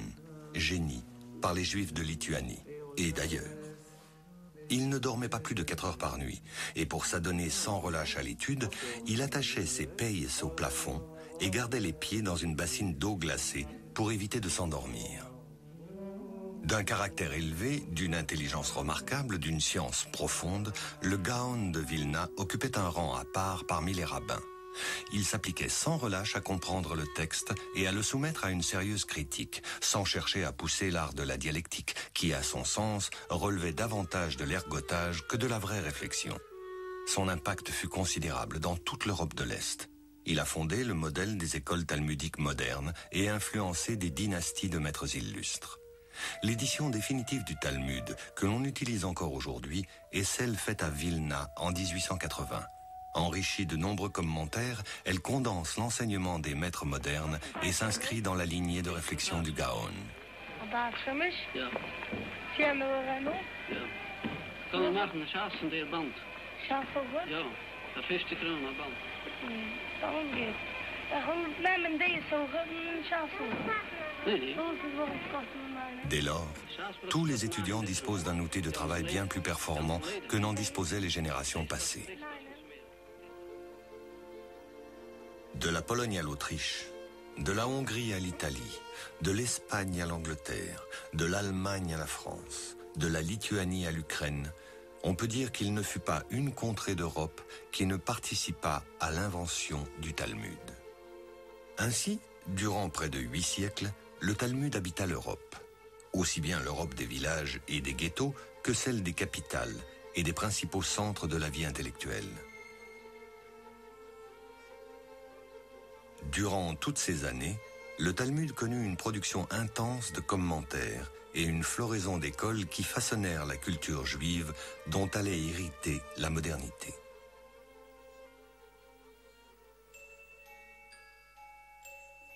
génie, par les Juifs de Lituanie, et d'ailleurs. Il ne dormait pas plus de 4 heures par nuit, et pour s'adonner sans relâche à l'étude, il attachait ses peilles au plafond et gardait les pieds dans une bassine d'eau glacée pour éviter de s'endormir. D'un caractère élevé, d'une intelligence remarquable, d'une science profonde, le Gaon de Vilna occupait un rang à part parmi les rabbins. Il s'appliquait sans relâche à comprendre le texte et à le soumettre à une sérieuse critique, sans chercher à pousser l'art de la dialectique, qui, à son sens, relevait davantage de l'ergotage que de la vraie réflexion. Son impact fut considérable dans toute l'Europe de l'Est. Il a fondé le modèle des écoles talmudiques modernes et influencé des dynasties de maîtres illustres. L'édition définitive du Talmud, que l'on utilise encore aujourd'hui, est celle faite à Vilna en 1880. Enrichie de nombreux commentaires, elle condense l'enseignement des maîtres modernes et s'inscrit dans la lignée de réflexion du Gaon. Dès lors, tous les étudiants disposent d'un outil de travail bien plus performant que n'en disposaient les générations passées. De la Pologne à l'Autriche, de la Hongrie à l'Italie, de l'Espagne à l'Angleterre, de l'Allemagne à la France, de la Lituanie à l'Ukraine, on peut dire qu'il ne fut pas une contrée d'Europe qui ne participa à l'invention du Talmud. Ainsi, durant près de 8 siècles, le Talmud habita l'Europe, aussi bien l'Europe des villages et des ghettos que celle des capitales et des principaux centres de la vie intellectuelle. Durant toutes ces années, le Talmud connut une production intense de commentaires et une floraison d'écoles qui façonnèrent la culture juive dont allait hériter la modernité.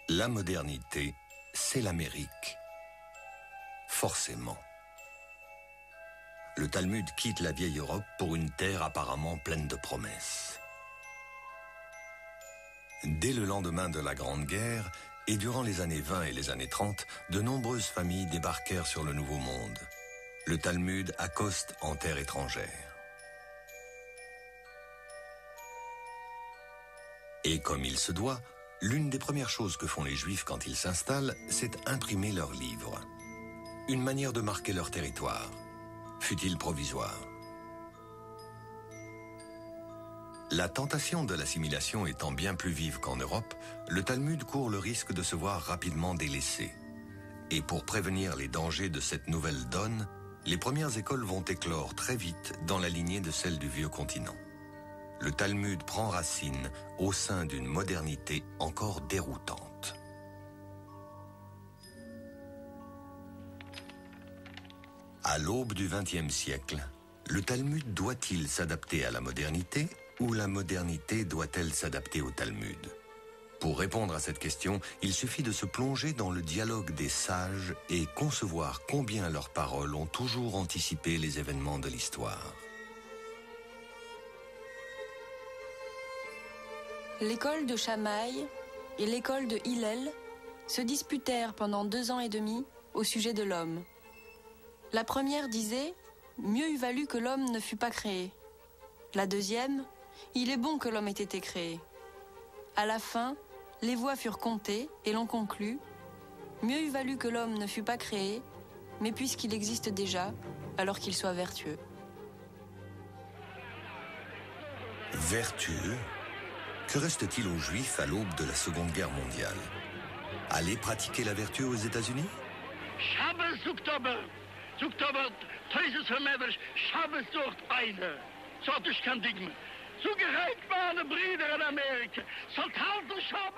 La modernité, c'est l'Amérique. Forcément. Le Talmud quitte la vieille Europe pour une terre apparemment pleine de promesses. Dès le lendemain de la Grande Guerre, et durant les années 20 et les années 30, de nombreuses familles débarquèrent sur le Nouveau Monde. Le Talmud accoste en terre étrangère. Et comme il se doit, l'une des premières choses que font les Juifs quand ils s'installent, c'est imprimer leurs livres. Une manière de marquer leur territoire, fût-il provisoire. La tentation de l'assimilation étant bien plus vive qu'en Europe, le Talmud court le risque de se voir rapidement délaissé. Et pour prévenir les dangers de cette nouvelle donne, les premières écoles vont éclore très vite dans la lignée de celles du vieux continent. Le Talmud prend racine au sein d'une modernité encore déroutante. À l'aube du XXe siècle, le Talmud doit-il s'adapter à la modernité ou la modernité doit-elle s'adapter au Talmud? Pour répondre à cette question, il suffit de se plonger dans le dialogue des sages et concevoir combien leurs paroles ont toujours anticipé les événements de l'histoire. L'école de Shammai et l'école de Hillel se disputèrent pendant 2 ans et demi au sujet de l'homme. La première disait « Mieux eût valu que l'homme ne fût pas créé ». La deuxième « Il est bon que l'homme ait été créé ». À la fin, les voix furent comptées et l'on conclut « Mieux eût valu que l'homme ne fût pas créé, mais puisqu'il existe déjà, alors qu'il soit vertueux ». Vertueux? Que reste-t-il aux Juifs à l'aube de la Seconde Guerre mondiale? Aller pratiquer la vertu aux États-Unis?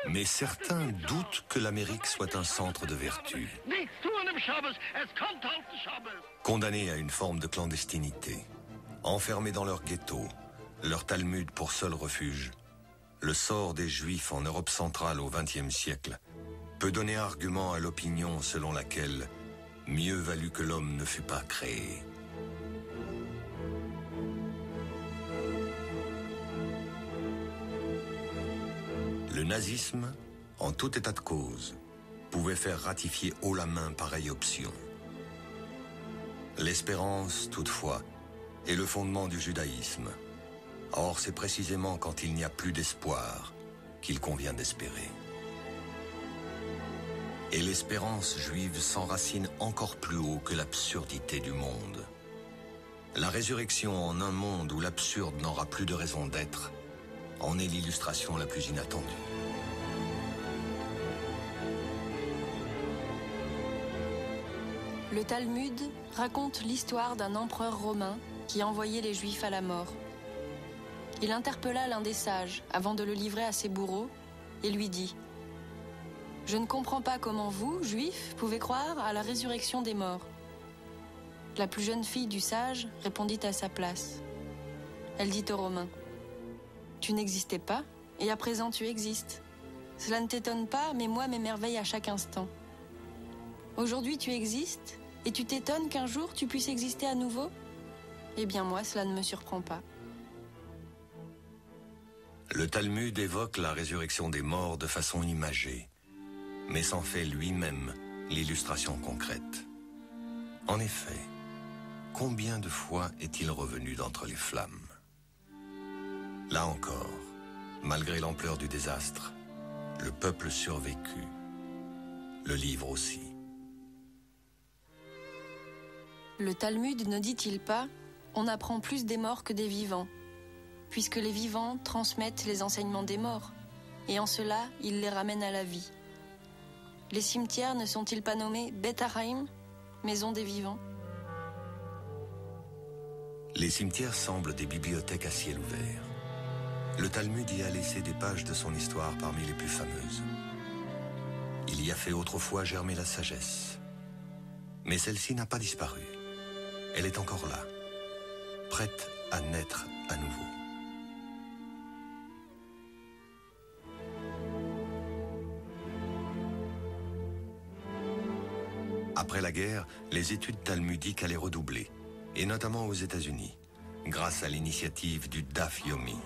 Mais certains doutent que l'Amérique soit un centre de vertu. Condamnés à une forme de clandestinité, enfermés dans leur ghetto, leur Talmud pour seul refuge, le sort des Juifs en Europe centrale au XXe siècle peut donner argument à l'opinion selon laquelle mieux valut que l'homme ne fût pas créé. Le nazisme, en tout état de cause, pouvait faire ratifier haut la main pareille option. L'espérance, toutefois, est le fondement du judaïsme. Or, c'est précisément quand il n'y a plus d'espoir qu'il convient d'espérer. Et l'espérance juive s'enracine encore plus haut que l'absurdité du monde. La résurrection en un monde où l'absurde n'aura plus de raison d'être en est l'illustration la plus inattendue. Le Talmud raconte l'histoire d'un empereur romain qui envoyait les Juifs à la mort. Il interpella l'un des sages avant de le livrer à ses bourreaux et lui dit « Je ne comprends pas comment vous, Juifs, pouvez croire à la résurrection des morts. » La plus jeune fille du sage répondit à sa place. Elle dit aux Romains « Tu n'existais pas et à présent tu existes. Cela ne t'étonne pas, mais moi m'émerveille à chaque instant. Aujourd'hui tu existes et tu t'étonnes qu'un jour tu puisses exister à nouveau? Eh bien moi, cela ne me surprend pas. » Le Talmud évoque la résurrection des morts de façon imagée, mais s'en fait lui-même l'illustration concrète. En effet, combien de fois est-il revenu d'entre les flammes? Là encore, malgré l'ampleur du désastre, le peuple survécut, le livre aussi. Le Talmud ne dit-il pas « On apprend plus des morts que des vivants », puisque les vivants transmettent les enseignements des morts, et en cela, ils les ramènent à la vie. Les cimetières ne sont-ils pas nommés Bet Hachaim, maison des vivants? Les cimetières semblent des bibliothèques à ciel ouvert. Le Talmud y a laissé des pages de son histoire parmi les plus fameuses. Il y a fait autrefois germer la sagesse. Mais celle-ci n'a pas disparu. Elle est encore là, prête à naître à nouveau. Après la guerre, les études talmudiques allaient redoubler, et notamment aux États-Unis, grâce à l'initiative du Daf Yomi.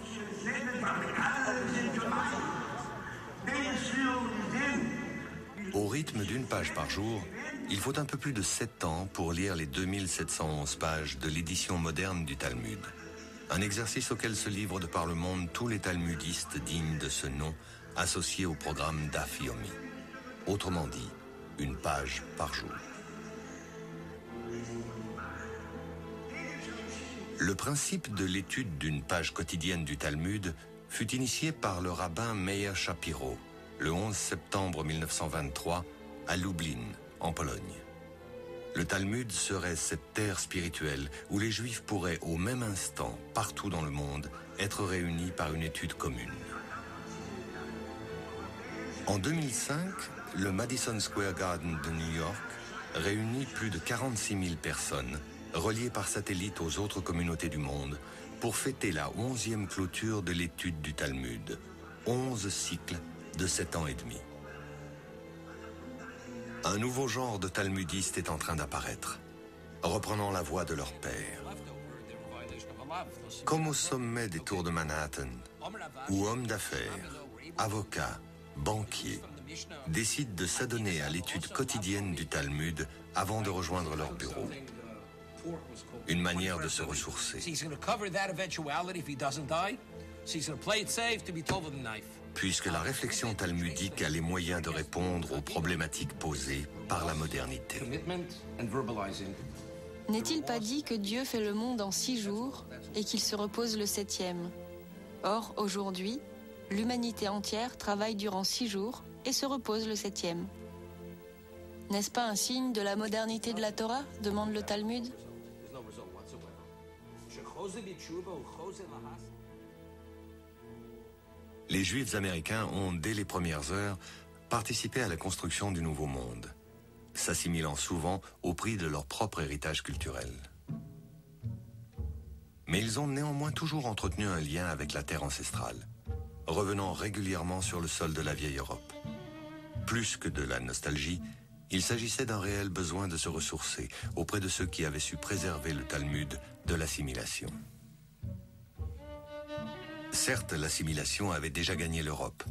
Au rythme d'une page par jour, il faut un peu plus de 7 ans pour lire les 2711 pages de l'édition moderne du Talmud. Un exercice auquel se livrent de par le monde tous les talmudistes dignes de ce nom, associés au programme Daf Yomi. Autrement dit, une page par jour. Le principe de l'étude d'une page quotidienne du Talmud fut initié par le rabbin Meir Shapiro, le 11 septembre 1923, à Lublin, en Pologne. Le Talmud serait cette terre spirituelle où les Juifs pourraient au même instant, partout dans le monde, être réunis par une étude commune. En 2005, le Madison Square Garden de New York réunit plus de 46 000 personnes, reliées par satellite aux autres communautés du monde, pour fêter la 11e clôture de l'étude du Talmud, 11 cycles de 7 ans et demi. Un nouveau genre de talmudistes est en train d'apparaître, reprenant la voie de leur père. Comme au sommet des tours de Manhattan, où hommes d'affaires, avocats, banquiers décident de s'adonner à l'étude quotidienne du Talmud avant de rejoindre leur bureau. Une manière de se ressourcer. Puisque la réflexion talmudique a les moyens de répondre aux problématiques posées par la modernité. N'est-il pas dit que Dieu fait le monde en 6 jours et qu'il se repose le 7e? Or, aujourd'hui, l'humanité entière travaille durant 6 jours et se repose le 7e. N'est-ce pas un signe de la modernité de la Torah? Demande le Talmud. Les Juifs américains ont, dès les premières heures, participé à la construction du Nouveau Monde, s'assimilant souvent au prix de leur propre héritage culturel. Mais ils ont néanmoins toujours entretenu un lien avec la terre ancestrale, revenant régulièrement sur le sol de la vieille Europe. Plus que de la nostalgie, il s'agissait d'un réel besoin de se ressourcer auprès de ceux qui avaient su préserver le Talmud de l'assimilation. Certes, l'assimilation avait déjà gagné l'Europe.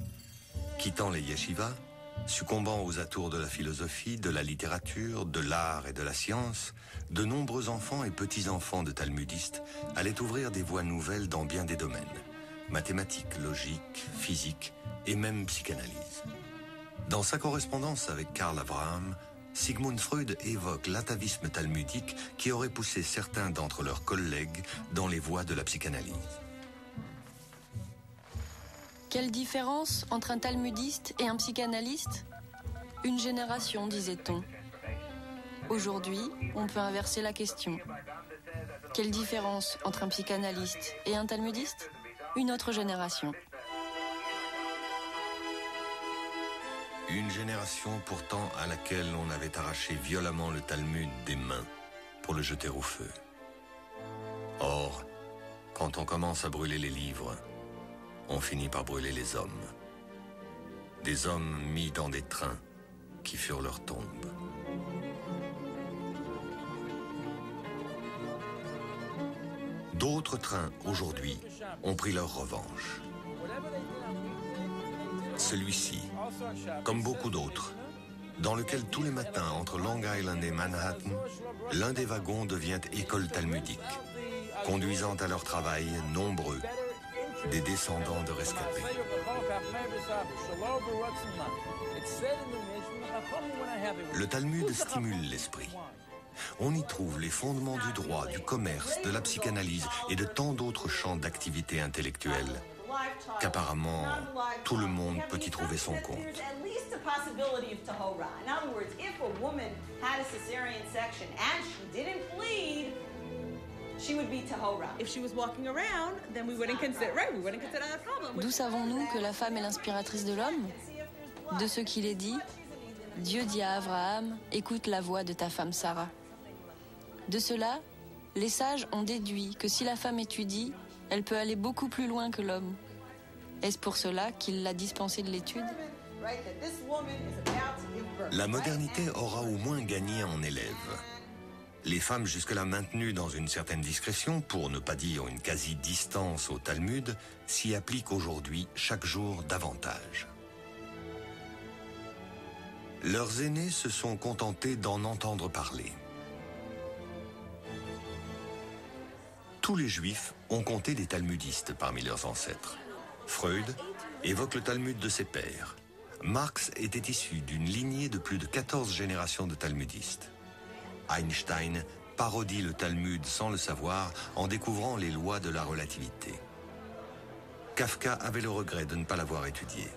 Quittant les yeshivas, succombant aux atours de la philosophie, de la littérature, de l'art et de la science, de nombreux enfants et petits-enfants de talmudistes allaient ouvrir des voies nouvelles dans bien des domaines. Mathématiques, logique, physique et même psychanalyse. Dans sa correspondance avec Karl Abraham, Sigmund Freud évoque l'atavisme talmudique qui aurait poussé certains d'entre leurs collègues dans les voies de la psychanalyse. Quelle différence entre un talmudiste et un psychanalyste? Une génération, disait-on. Aujourd'hui, on peut inverser la question. Quelle différence entre un psychanalyste et un talmudiste? Une autre génération. Une génération pourtant à laquelle on avait arraché violemment le Talmud des mains pour le jeter au feu. Or, quand on commence à brûler les livres, on finit par brûler les hommes. Des hommes mis dans des trains qui furent leur tombe. D'autres trains, aujourd'hui, ont pris leur revanche. Celui-ci, comme beaucoup d'autres, dans lequel tous les matins, entre Long Island et Manhattan, l'un des wagons devient école talmudique, conduisant à leur travail nombreux des descendants de rescapés. Le Talmud stimule l'esprit. On y trouve les fondements du droit, du commerce, de la psychanalyse et de tant d'autres champs d'activité intellectuelle qu'apparemment tout le monde peut y trouver son compte. D'où savons-nous que la femme est l'inspiratrice de l'homme? De ce qu'il est dit, Dieu dit à Abraham, écoute la voix de ta femme Sarah. De cela, les sages ont déduit que si la femme étudie, elle peut aller beaucoup plus loin que l'homme. Est-ce pour cela qu'il l'a dispensée de l'étude? La modernité aura au moins gagné en élèves. Les femmes jusque-là maintenues dans une certaine discrétion, pour ne pas dire une quasi-distance au Talmud, s'y appliquent aujourd'hui chaque jour davantage. Leurs aînés se sont contentés d'en entendre parler. Tous les juifs ont compté des talmudistes parmi leurs ancêtres. Freud évoque le Talmud de ses pères. Marx était issu d'une lignée de plus de 14 générations de talmudistes. Einstein parodie le Talmud sans le savoir en découvrant les lois de la relativité. Kafka avait le regret de ne pas l'avoir étudié.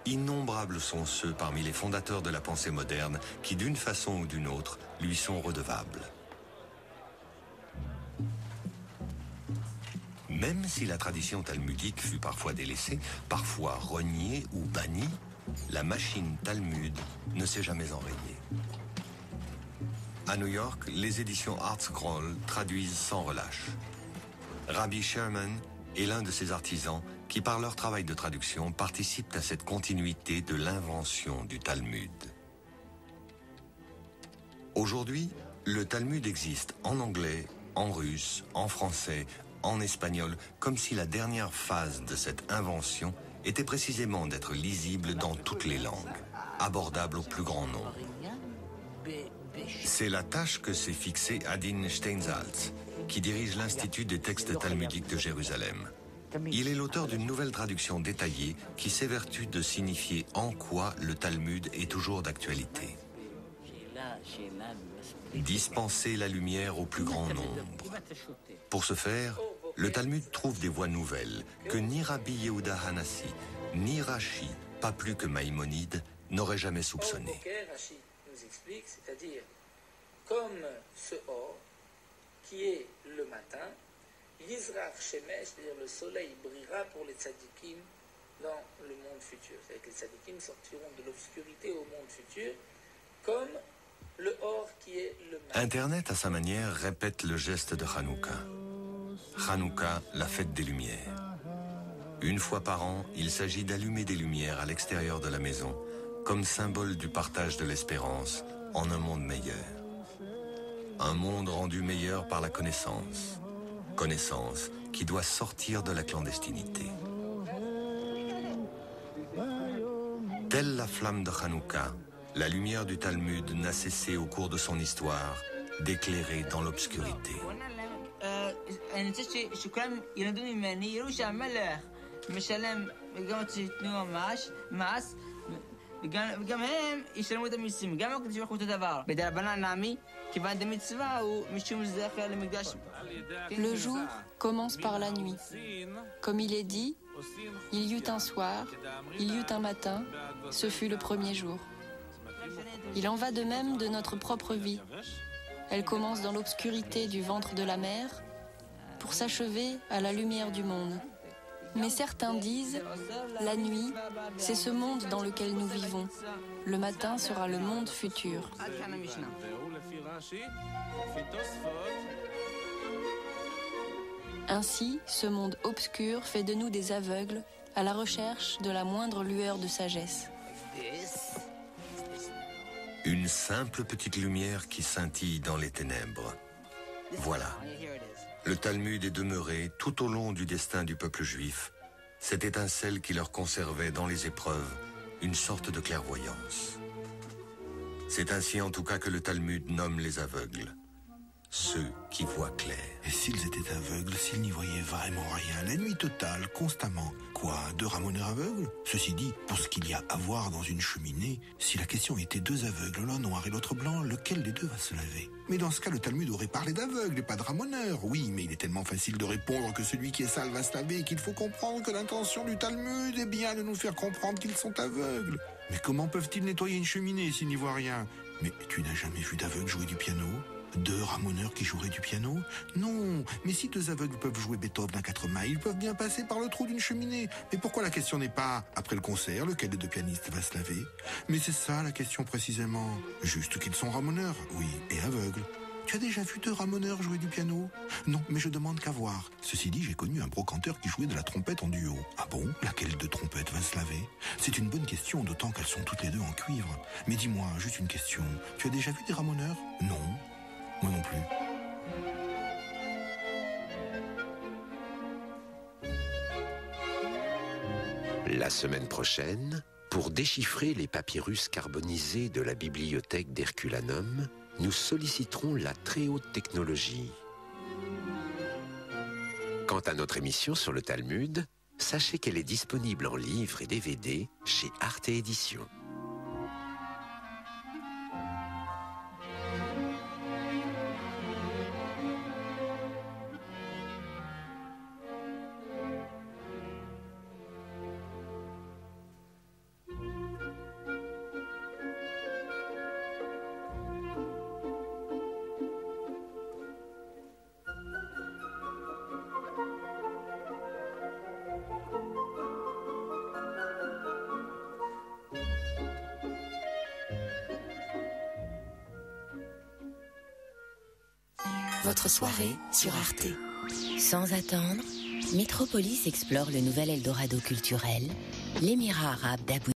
Innombrables sont ceux parmi les fondateurs de la pensée moderne qui, d'une façon ou d'une autre, lui sont redevables. Même si la tradition talmudique fut parfois délaissée, parfois reniée ou bannie, la machine Talmud ne s'est jamais enrayée. À New York, les éditions ArtScroll traduisent sans relâche. Rabbi Sherman est l'un de ces artisans qui, par leur travail de traduction, participent à cette continuité de l'invention du Talmud. Aujourd'hui, le Talmud existe en anglais, en russe, en français, en espagnol, comme si la dernière phase de cette invention était précisément d'être lisible dans toutes les langues, abordable au plus grand nombre. C'est la tâche que s'est fixée Adin Steinsaltz, qui dirige l'Institut des textes talmudiques de Jérusalem. Il est l'auteur d'une nouvelle traduction détaillée qui s'évertue de signifier en quoi le Talmud est toujours d'actualité. Dispenser la lumière au plus grand nombre. Pour ce faire, le Talmud trouve des voies nouvelles que ni Rabbi Yehuda Hanassi, ni Rashi, pas plus que Maïmonide, n'auraient jamais soupçonnées. Rashi nous explique, c'est-à-dire comme ce or qui est le matin, Yizrach Shemesh, c'est-à-dire le soleil brillera pour les tzadikim dans le monde futur. C'est-à-dire que les tzadikim sortiront de l'obscurité au monde futur comme le or qui est le matin. Internet, à sa manière, répète le geste de Hanouka. Hanouka, la fête des Lumières. Une fois par an, il s'agit d'allumer des lumières à l'extérieur de la maison, comme symbole du partage de l'espérance en un monde meilleur. Un monde rendu meilleur par la connaissance. Connaissance qui doit sortir de la clandestinité. Telle la flamme de Hanouka, la lumière du Talmud n'a cessé au cours de son histoire d'éclairer dans l'obscurité. Le jour commence par la nuit. Comme il est dit, il y eut un soir, il y eut un matin, ce fut le premier jour. Il en va de même de notre propre vie. Elle commence dans l'obscurité du ventre de la mère pour s'achever à la lumière du monde. Mais certains disent, la nuit, c'est ce monde dans lequel nous vivons. Le matin sera le monde futur. Ainsi, ce monde obscur fait de nous des aveugles à la recherche de la moindre lueur de sagesse. Une simple petite lumière qui scintille dans les ténèbres. Voilà. Le Talmud est demeuré tout au long du destin du peuple juif, cette étincelle qui leur conservait dans les épreuves une sorte de clairvoyance. C'est ainsi en tout cas que le Talmud nomme les aveugles, ceux qui voient clair. Et s'ils étaient aveugles, s'ils n'y voyaient vraiment rien, la nuit totale, constamment, quoi, deux ramoneurs aveugles? Ceci dit, pour ce qu'il y a à voir dans une cheminée, si la question était deux aveugles, l'un noir et l'autre blanc, lequel des deux va se laver? Mais dans ce cas, le Talmud aurait parlé d'aveugles et pas de ramoneurs. Oui, mais il est tellement facile de répondre que celui qui est sale va se laver qu'il faut comprendre que l'intention du Talmud est bien de nous faire comprendre qu'ils sont aveugles. Mais comment peuvent-ils nettoyer une cheminée s'ils n'y voient rien? Mais tu n'as jamais vu d'aveugle jouer du piano? 2 ramoneurs qui joueraient du piano? Non, mais si 2 aveugles peuvent jouer Beethoven à 4 mains, ils peuvent bien passer par le trou d'une cheminée. Mais pourquoi la question n'est pas, après le concert, lequel des 2 pianistes va se laver? Mais c'est ça la question précisément. Juste qu'ils sont ramoneurs, oui, et aveugles. Tu as déjà vu 2 ramoneurs jouer du piano? Non, mais je demande qu'à voir. Ceci dit, j'ai connu un brocanteur qui jouait de la trompette en duo. Ah bon? Laquelle de trompettes va se laver? C'est une bonne question, d'autant qu'elles sont toutes les 2 en cuivre. Mais dis-moi, juste une question. Tu as déjà vu des ramoneurs? Non. Moi non plus. La semaine prochaine, pour déchiffrer les papyrus carbonisés de la bibliothèque d'Herculanum, nous solliciterons la très haute technologie. Quant à notre émission sur le Talmud, sachez qu'elle est disponible en livre et DVD chez Arte Éditions. Votre soirée sur Arte. Sans attendre, Métropolis explore le nouvel Eldorado culturel, l'Émirat arabe d'Abu